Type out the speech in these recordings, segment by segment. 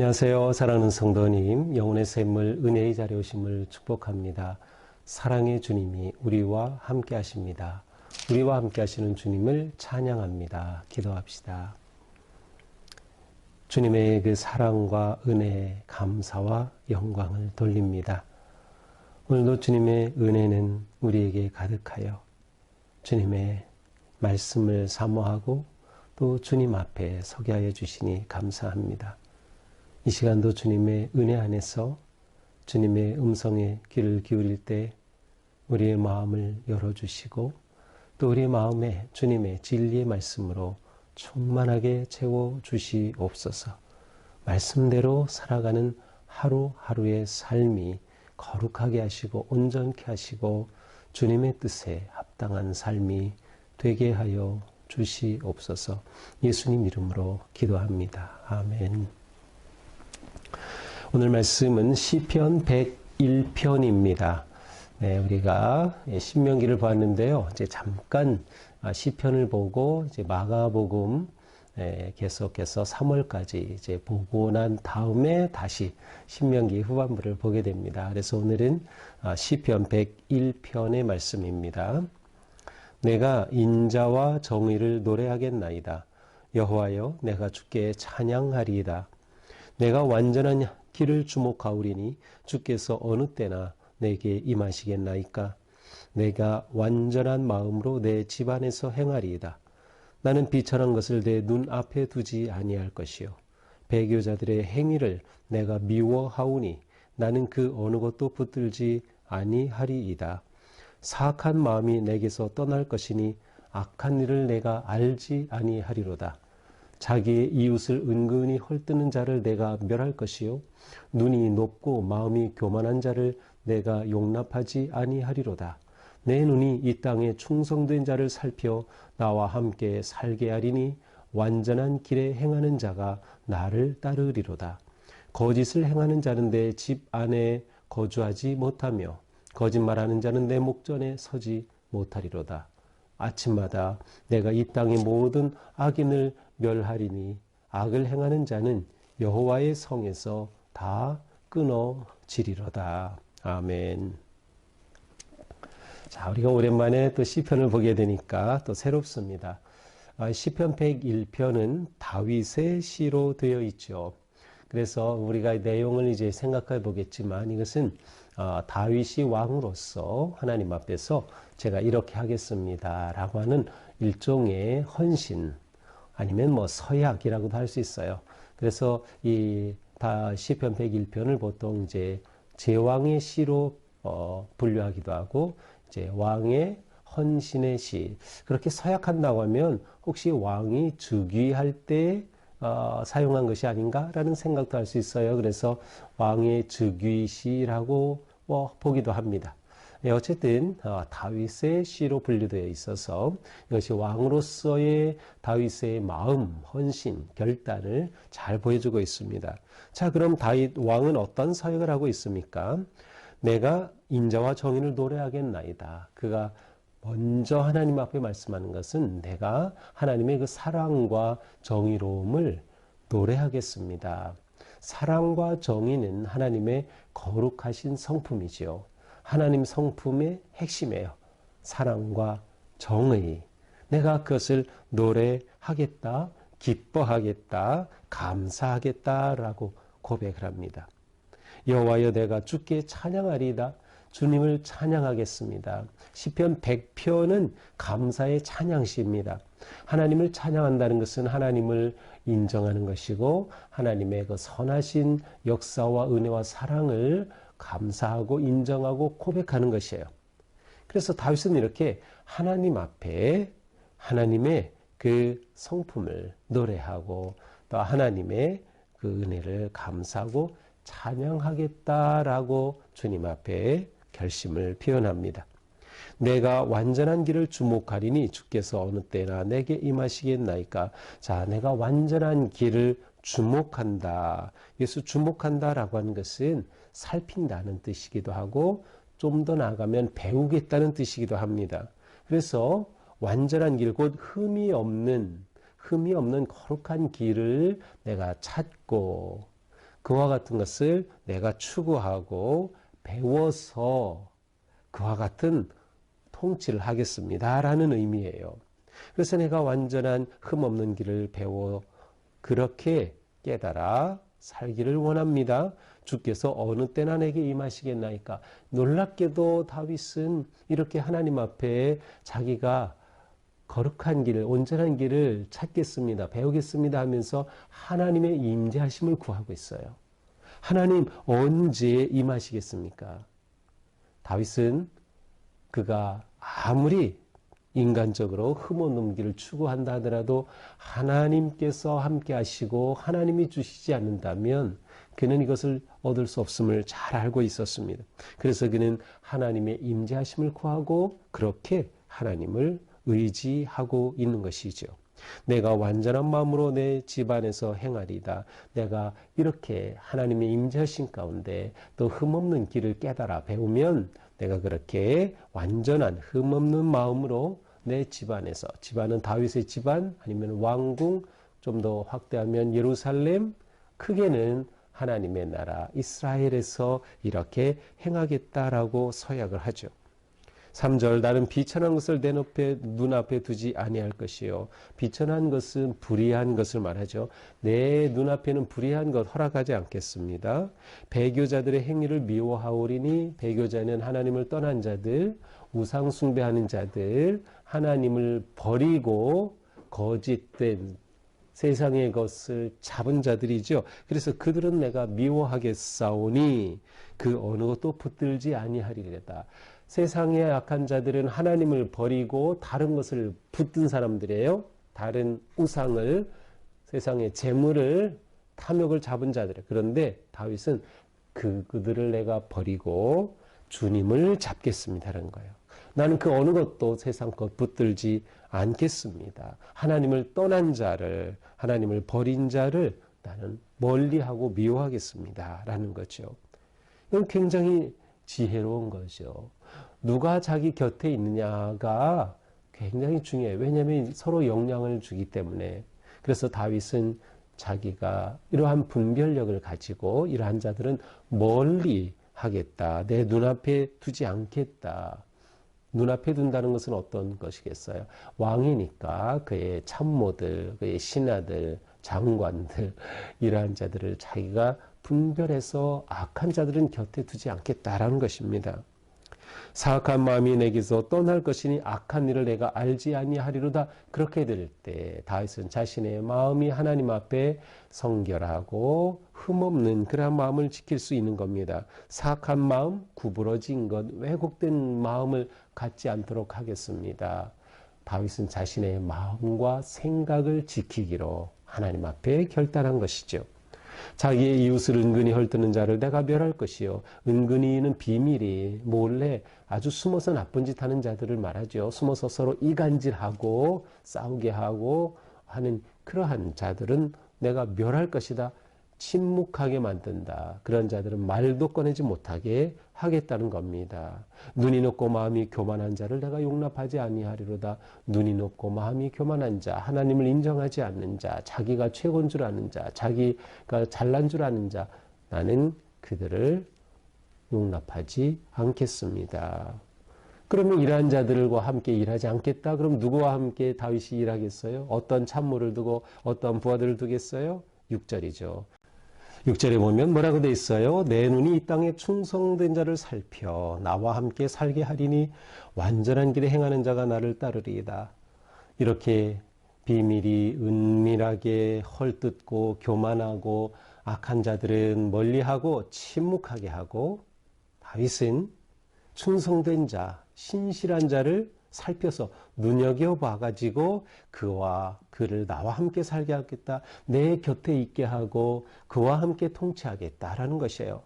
안녕하세요. 사랑하는 성도님, 영혼의 샘물 은혜의 자리에 오심을 축복합니다. 사랑의 주님이 우리와 함께 하십니다. 우리와 함께 하시는 주님을 찬양합니다. 기도합시다. 주님의 그 사랑과 은혜에 감사와 영광을 돌립니다. 오늘도 주님의 은혜는 우리에게 가득하여 주님의 말씀을 사모하고 또 주님 앞에 서게 하여 주시니 감사합니다. 이 시간도 주님의 은혜 안에서 주님의 음성에 귀를 기울일 때 우리의 마음을 열어주시고 또 우리의 마음에 주님의 진리의 말씀으로 충만하게 채워주시옵소서. 말씀대로 살아가는 하루하루의 삶이 거룩하게 하시고 온전케 하시고 주님의 뜻에 합당한 삶이 되게 하여 주시옵소서. 예수님 이름으로 기도합니다. 아멘. 오늘 말씀은 시편 101편입니다. 네, 우리가 신명기를 보았는데요. 이제 잠깐 시편을 보고 이제 마가복음 계속해서 3월까지 이제 보고 난 다음에 다시 신명기 후반부를 보게 됩니다. 그래서 오늘은 시편 101편의 말씀입니다. 내가 인자와 정의를 노래하겠나이다. 여호와여, 내가 주께 찬양하리이다. 내가 완전한 길을 주목하오리니 주께서 어느 때나 내게 임하시겠나이까. 내가 완전한 마음으로 내 집안에서 행하리이다. 나는 비천한 것을 내 눈앞에 두지 아니할 것이요 배교자들의 행위를 내가 미워하오니 나는 그 어느 것도 붙들지 아니하리이다. 사악한 마음이 내게서 떠날 것이니 악한 일을 내가 알지 아니하리로다. 자기의 이웃을 은근히 헐뜯는 자를 내가 멸할 것이요 눈이 높고 마음이 교만한 자를 내가 용납하지 아니하리로다. 내 눈이 이 땅에 충성된 자를 살펴 나와 함께 살게 하리니 완전한 길에 행하는 자가 나를 따르리로다. 거짓을 행하는 자는 내 집 안에 거주하지 못하며 거짓말하는 자는 내 목전에 서지 못하리로다. 아침마다 내가 이 땅의 모든 악인을 멸하리니 악을 행하는 자는 여호와의 성에서 다 끊어지리로다. 아멘. 자, 우리가 오랜만에 또 시편을 보게 되니까 또 새롭습니다. 시편 101편은 다윗의 시로 되어 있죠. 그래서 우리가 내용을 이제 생각해 보겠지만 이것은 다윗이 왕으로서 하나님 앞에서 제가 이렇게 하겠습니다 라고 하는 일종의 헌신 아니면 뭐 서약이라고도 할 수 있어요. 그래서 이 시편 101편을 보통 이제 제왕의 시로 분류하기도 하고 이제 왕의 헌신의 시, 그렇게 서약한다고 하면 혹시 왕이 즉위할 때 사용한 것이 아닌가라는 생각도 할 수 있어요. 그래서 왕의 즉위시라고 보기도 합니다. 어쨌든 다윗의 시로 분류되어 있어서 이것이 왕으로서의 다윗의 마음, 헌신, 결단을 잘 보여주고 있습니다. 자, 그럼 다윗 왕은 어떤 서약을 하고 있습니까? 내가 인자와 정의를 노래하겠나이다. 그가 먼저 하나님 앞에 말씀하는 것은 내가 하나님의 그 사랑과 정의로움을 노래하겠습니다. 사랑과 정의는 하나님의 거룩하신 성품이지요. 하나님 성품의 핵심이에요. 사랑과 정의. 내가 그것을 노래하겠다, 기뻐하겠다, 감사하겠다라고 고백을 합니다. 여호와여, 내가 주께 찬양하리이다. 주님을 찬양하겠습니다. 시편 100편은 감사의 찬양시입니다. 하나님을 찬양한다는 것은 하나님을 인정하는 것이고 하나님의 그 선하신 역사와 은혜와 사랑을 감사하고 인정하고 고백하는 것이에요. 그래서 다윗은 이렇게 하나님 앞에 하나님의 그 성품을 노래하고 또 하나님의 그 은혜를 감사하고 찬양하겠다라고 주님 앞에 결심을 표현합니다. 내가 완전한 길을 주목하리니 주께서 어느 때나 내게 임하시겠나이까. 자, 내가 완전한 길을 주목한다. 여기서 주목한다라고 하는 것은 살핀다는 뜻이기도 하고 좀 더 나아가면 배우겠다는 뜻이기도 합니다. 그래서 완전한 길, 곧 흠이 없는 거룩한 길을 내가 찾고 그와 같은 것을 내가 추구하고 배워서 그와 같은 통치를 하겠습니다 라는 의미예요. 그래서 내가 완전한 흠없는 길을 배워 그렇게 깨달아 살기를 원합니다. 주께서 어느 때나 내게 임하시겠나이까. 놀랍게도 다윗은 이렇게 하나님 앞에 자기가 거룩한 길을, 온전한 길을 찾겠습니다. 배우겠습니다 하면서 하나님의 임재하심을 구하고 있어요. 하나님 언제 임하시겠습니까? 다윗은 그가 아무리 인간적으로 흠없는 길을 추구한다 하더라도 하나님께서 함께 하시고 하나님이 주시지 않는다면 그는 이것을 얻을 수 없음을 잘 알고 있었습니다. 그래서 그는 하나님의 임재하심을 구하고 그렇게 하나님을 의지하고 있는 것이죠. 내가 완전한 마음으로 내 집안에서 행하리다. 내가 이렇게 하나님의 임재하심 가운데 또 흠없는 길을 깨달아 배우면 내가 그렇게 완전한 흠없는 마음으로 내 집안에서, 집안은 다윗의 집안 아니면 왕궁, 좀 더 확대하면 예루살렘, 크게는 하나님의 나라 이스라엘에서 이렇게 행하겠다라고 서약을 하죠. 3절 나는 비천한 것을 내 눈앞에 두지 아니할 것이요. 비천한 것은 불의한 것을 말하죠. 내 눈앞에는 불의한 것 허락하지 않겠습니다. 배교자들의 행위를 미워하오리니 배교자는 하나님을 떠난 자들, 우상 숭배하는 자들, 하나님을 버리고 거짓된 세상의 것을 잡은 자들이죠. 그래서 그들은 내가 미워하겠사오니 그 어느 것도 붙들지 아니하리로다. 세상의 악한 자들은 하나님을 버리고 다른 것을 붙든 사람들이에요. 다른 우상을, 세상의 재물을, 탐욕을 잡은 자들. 그런데 다윗은 그들을 내가 버리고 주님을 잡겠습니다라는 거예요. 나는 그 어느 것도 세상 것 붙들지 않겠습니다. 하나님을 떠난 자를, 하나님을 버린 자를 나는 멀리하고 미워하겠습니다 라는 거죠. 이건 굉장히 지혜로운 거죠. 누가 자기 곁에 있느냐가 굉장히 중요해요. 왜냐하면 서로 영향을 주기 때문에. 그래서 다윗은 자기가 이러한 분별력을 가지고 이러한 자들은 멀리 하겠다. 내 눈앞에 두지 않겠다. 눈앞에 둔다는 것은 어떤 것이겠어요? 왕이니까 그의 참모들, 그의 신하들, 장관들 이러한 자들을 자기가 분별해서 악한 자들은 곁에 두지 않겠다라는 것입니다. 사악한 마음이 내게서 떠날 것이니 악한 일을 내가 알지 아니하리로다. 그렇게 될 때 다윗은 자신의 마음이 하나님 앞에 성결하고 흠없는 그러한 마음을 지킬 수 있는 겁니다. 사악한 마음, 구부러진 것, 왜곡된 마음을 갖지 않도록 하겠습니다. 다윗은 자신의 마음과 생각을 지키기로 하나님 앞에 결단한 것이죠. 자기의 이웃을 은근히 헐뜯는 자를 내가 멸할 것이요. 은근히는 비밀이 몰래 아주 숨어서 나쁜 짓 하는 자들을 말하죠. 숨어서 서로 이간질하고 싸우게 하고 하는 그러한 자들은 내가 멸할 것이다. 침묵하게 만든다. 그런 자들은 말도 꺼내지 못하게 하겠다는 겁니다. 눈이 높고 마음이 교만한 자를 내가 용납하지 아니하리로다. 눈이 높고 마음이 교만한 자, 하나님을 인정하지 않는 자, 자기가 최고인 줄 아는 자, 자기가 잘난 줄 아는 자, 나는 그들을 용납하지 않겠습니다. 그러면 이러한 자들과 함께 일하지 않겠다? 그럼 누구와 함께 다윗이 일하겠어요? 어떤 참모를 두고 어떤 부하들을 두겠어요? 6절이죠. 6절에 보면 뭐라고 돼 있어요? 내 눈이 이 땅에 충성된 자를 살펴 나와 함께 살게 하리니 완전한 길에 행하는 자가 나를 따르리이다. 이렇게 비밀이 은밀하게 헐뜯고 교만하고 악한 자들은 멀리하고 침묵하게 하고 다윗은 충성된 자, 신실한 자를 살펴서 눈여겨봐가지고 그를 나와 함께 살게 하겠다. 내 곁에 있게 하고 그와 함께 통치하겠다라는 것이에요.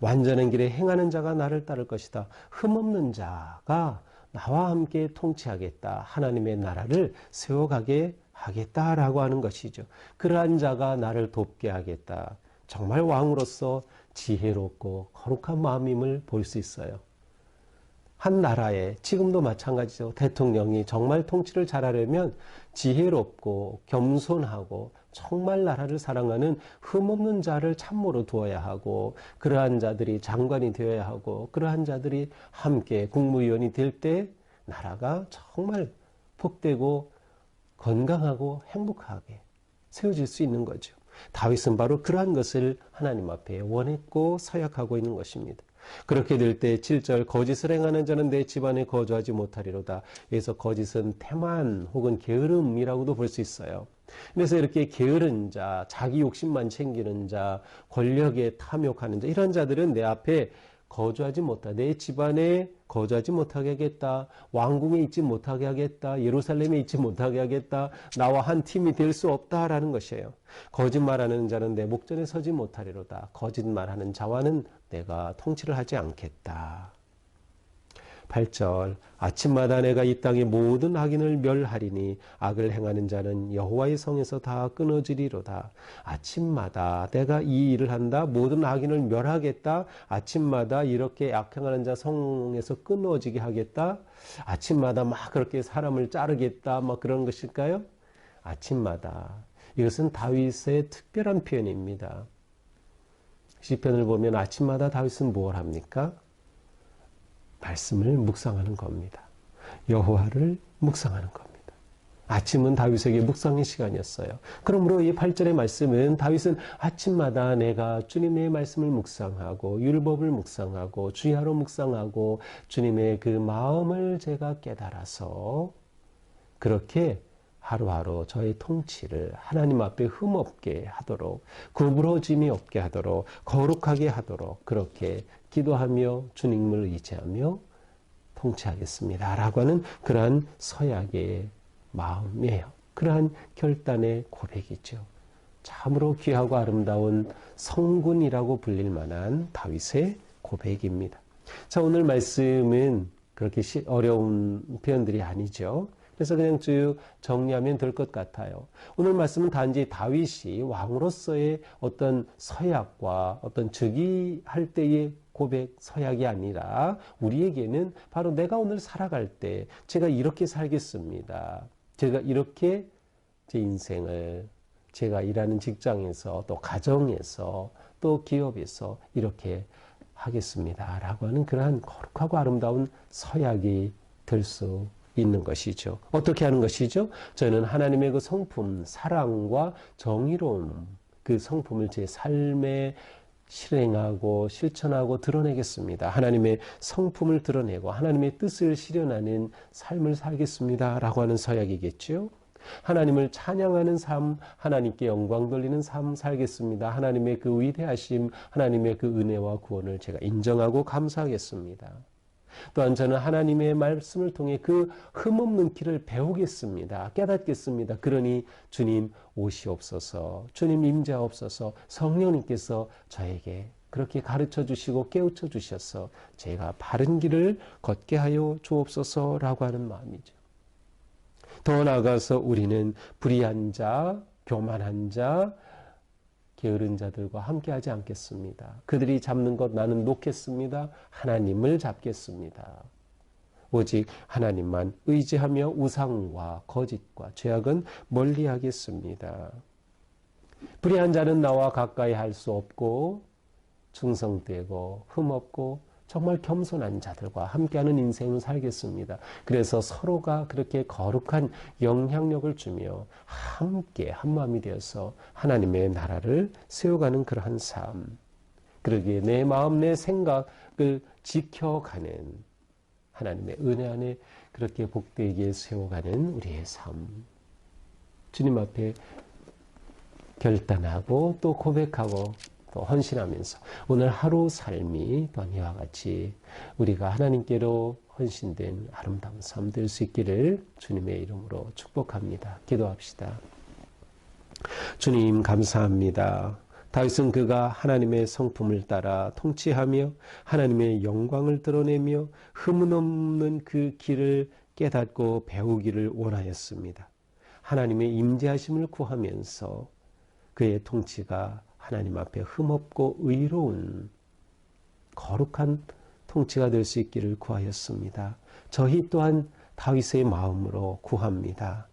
완전한 길에 행하는 자가 나를 따를 것이다. 흠없는 자가 나와 함께 통치하겠다. 하나님의 나라를 세워가게 하겠다라고 하는 것이죠. 그러한 자가 나를 돕게 하겠다. 정말 왕으로서 지혜롭고 거룩한 마음임을 볼 수 있어요. 한 나라에 지금도 마찬가지죠. 대통령이 정말 통치를 잘하려면 지혜롭고 겸손하고 정말 나라를 사랑하는 흠없는 자를 참모로 두어야 하고, 그러한 자들이 장관이 되어야 하고, 그러한 자들이 함께 국무위원이 될 때 나라가 정말 복되고 건강하고 행복하게 세워질 수 있는 거죠. 다윗은 바로 그러한 것을 하나님 앞에 원했고 서약하고 있는 것입니다. 그렇게 될 때 7절 거짓을 행하는 자는 내 집안에 거주하지 못하리로다. 여기서 거짓은 태만 혹은 게으름이라고도 볼 수 있어요. 그래서 이렇게 게으른 자, 자기 욕심만 챙기는 자, 권력에 탐욕하는 자, 이런 자들은 내 앞에 거주하지 못하다. 내 집안에 거주하지 못하게 하겠다. 왕궁에 있지 못하게 하겠다. 예루살렘에 있지 못하게 하겠다. 나와 한 팀이 될 수 없다라는 것이에요. 거짓말하는 자는 내 목전에 서지 못하리로다. 거짓말하는 자와는 내가 통치를 하지 않겠다. 8절 아침마다 내가 이 땅의 모든 악인을 멸하리니 악을 행하는 자는 여호와의 성에서 다 끊어지리로다. 아침마다 내가 이 일을 한다. 모든 악인을 멸하겠다. 아침마다 이렇게 악행하는 자 성에서 끊어지게 하겠다. 아침마다 막 그렇게 사람을 자르겠다. 막 그런 것일까요? 아침마다. 이것은 다윗의 특별한 표현입니다. 시편을 보면 아침마다 다윗은 뭘 합니까? 말씀을 묵상하는 겁니다. 여호와를 묵상하는 겁니다. 아침은 다윗에게 묵상의 시간이었어요. 그러므로 이 8절의 말씀은 다윗은 아침마다 내가 주님의 말씀을 묵상하고 율법을 묵상하고 주야로 묵상하고 주님의 그 마음을 제가 깨달아서 그렇게 하루하루 저의 통치를 하나님 앞에 흠없게 하도록, 구부러짐이 없게 하도록, 거룩하게 하도록 그렇게 기도하며 주님을 의지하며 통치하겠습니다 라고 하는 그러한 서약의 마음이에요. 그러한 결단의 고백이죠. 참으로 귀하고 아름다운 성군이라고 불릴 만한 다윗의 고백입니다. 자, 오늘 말씀은 그렇게 어려운 표현들이 아니죠. 그래서 그냥 쭉 정리하면 될 것 같아요. 오늘 말씀은 단지 다윗이 왕으로서의 어떤 서약과 어떤 즉위할 때의 고백, 서약이 아니라 우리에게는 바로 내가 오늘 살아갈 때 제가 이렇게 살겠습니다. 제가 이렇게 제 인생을 제가 일하는 직장에서 또 가정에서 또 기업에서 이렇게 하겠습니다. 라고 하는 그러한 거룩하고 아름다운 서약이 될 수 있는 것이죠. 어떻게 하는 것이죠? 저는 하나님의 그 성품, 사랑과 정의로움, 그 성품을 제 삶에 실행하고 실천하고 드러내겠습니다. 하나님의 성품을 드러내고 하나님의 뜻을 실현하는 삶을 살겠습니다. 라고 하는 서약이겠죠. 하나님을 찬양하는 삶, 하나님께 영광 돌리는 삶 살겠습니다. 하나님의 그 위대하심, 하나님의 그 은혜와 구원을 제가 인정하고 감사하겠습니다. 또한 저는 하나님의 말씀을 통해 그 흠없는 길을 배우겠습니다. 깨닫겠습니다. 그러니 주님 오시옵소서, 주님 임재하옵소서, 성령님께서 저에게 그렇게 가르쳐 주시고 깨우쳐 주셔서 제가 바른 길을 걷게 하여 주옵소서라고 하는 마음이죠. 더 나아가서 우리는 불의한 자, 교만한 자, 게으른 자들과 함께하지 않겠습니다. 그들이 잡는 것 나는 놓겠습니다. 하나님을 잡겠습니다. 오직 하나님만 의지하며 우상과 거짓과 죄악은 멀리하겠습니다. 불의한 자는 나와 가까이 할 수 없고 충성되고 흠없고 정말 겸손한 자들과 함께하는 인생을 살겠습니다. 그래서 서로가 그렇게 거룩한 영향력을 주며 함께 한마음이 되어서 하나님의 나라를 세워가는 그러한 삶. 그러기에 내 마음, 내 생각을 지켜가는 하나님의 은혜 안에 그렇게 복되게 세워가는 우리의 삶. 주님 앞에 결단하고 또 고백하고 또 헌신하면서 오늘 하루 삶이 또한 이와 같이 우리가 하나님께로 헌신된 아름다운 삶 될 수 있기를 주님의 이름으로 축복합니다. 기도합시다. 주님 감사합니다. 다윗은 그가 하나님의 성품을 따라 통치하며 하나님의 영광을 드러내며 흠은 없는 그 길을 깨닫고 배우기를 원하였습니다. 하나님의 임재하심을 구하면서 그의 통치가 하나님 앞에 흠없고 의로운 거룩한 통치가 될 수 있기를 구하였습니다. 저희 또한 다윗의 마음으로 구합니다.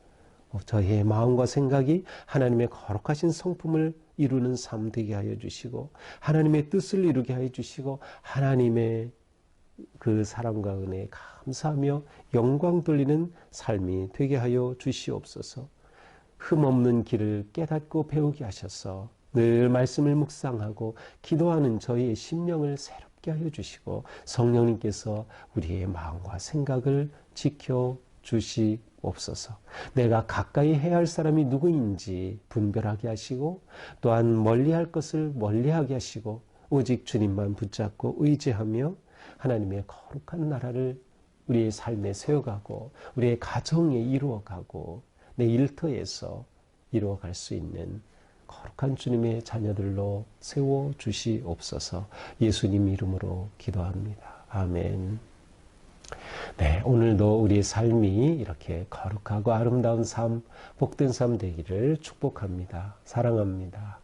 저희의 마음과 생각이 하나님의 거룩하신 성품을 이루는 삶 되게 하여 주시고 하나님의 뜻을 이루게 하여 주시고 하나님의 그 사랑과 은혜에 감사하며 영광 돌리는 삶이 되게 하여 주시옵소서. 흠없는 길을 깨닫고 배우게 하셔서 늘 말씀을 묵상하고 기도하는 저희의 심령을 새롭게 하여 주시고 성령님께서 우리의 마음과 생각을 지켜 주시옵소서. 내가 가까이 해야 할 사람이 누구인지 분별하게 하시고 또한 멀리할 것을 멀리하게 하시고 오직 주님만 붙잡고 의지하며 하나님의 거룩한 나라를 우리의 삶에 세워가고 우리의 가정에 이루어가고 내 일터에서 이루어갈 수 있는 거룩한 주님의 자녀들로 세워주시옵소서. 예수님 이름으로 기도합니다. 아멘. 네, 오늘도 우리의 삶이 이렇게 거룩하고 아름다운 삶, 복된 삶 되기를 축복합니다. 사랑합니다.